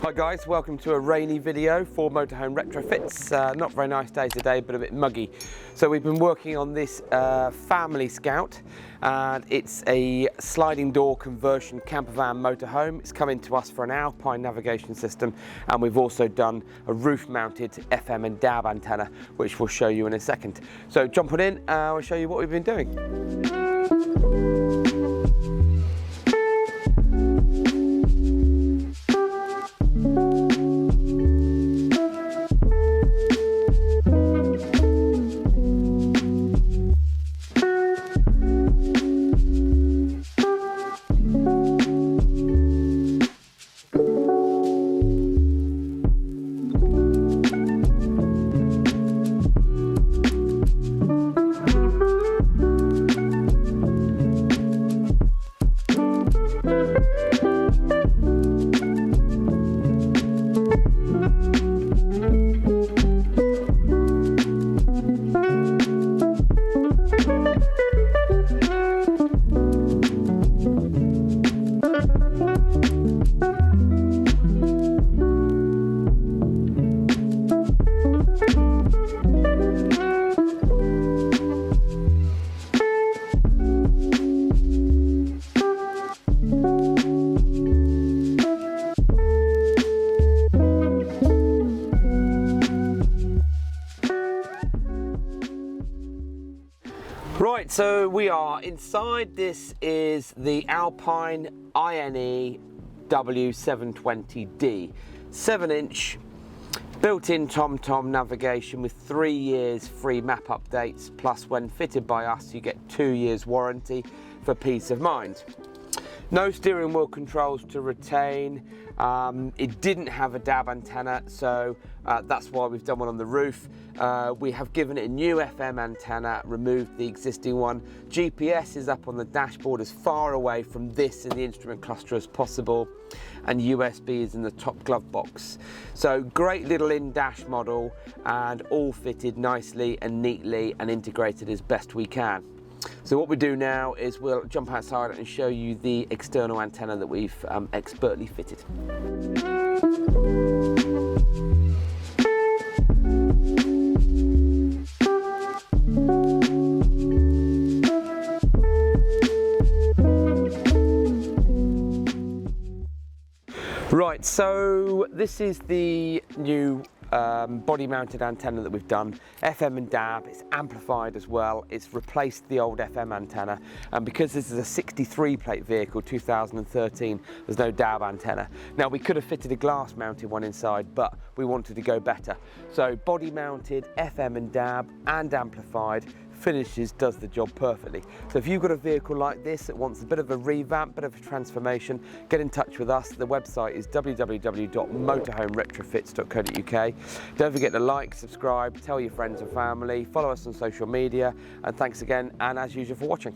Hi guys, welcome to a rainy video for Motorhome Retrofits. Not very nice day today, but a bit muggy. So we've been working on this Family Scout, and it's a sliding door conversion campervan motorhome. It's coming to us for an Alpine navigation system, and we've also done a roof-mounted FM and DAB antenna, which we'll show you in a second. So jump on in, I'll show you what we've been doing. Right, so we are inside. This is the Alpine INE-W720D, 7-inch built-in TomTom navigation with 3 years free map updates, plus when fitted by us you get 2 years warranty for peace of mind. No steering wheel controls to retain. It didn't have a DAB antenna, so that's why we've done one on the roof. We have given it a new FM antenna, removed the existing one. GPS is up on the dashboard as far away from this in the instrument cluster as possible, and USB is in the top glove box. So great little in-dash model, and all fitted nicely and neatly and integrated as best we can. So what we do now is we'll jump outside and show you the external antenna that we've expertly fitted. Right, so this is the new body mounted antenna that we've done. FM and DAB, it's amplified as well. It's replaced the old FM antenna, and because this is a 63 plate vehicle, 2013, there's no DAB antenna. Now we could have fitted a glass mounted one inside, but we wanted to go better. So body mounted, FM and DAB and amplified, finishes, does the job perfectly. So if you've got a vehicle like this that wants a bit of a revamp, bit of a transformation, get in touch with us. The website is www.motorhomeretrofits.co.uk. Don't forget to like, subscribe, tell your friends and family, follow us on social media, and thanks again, and as usual, for watching.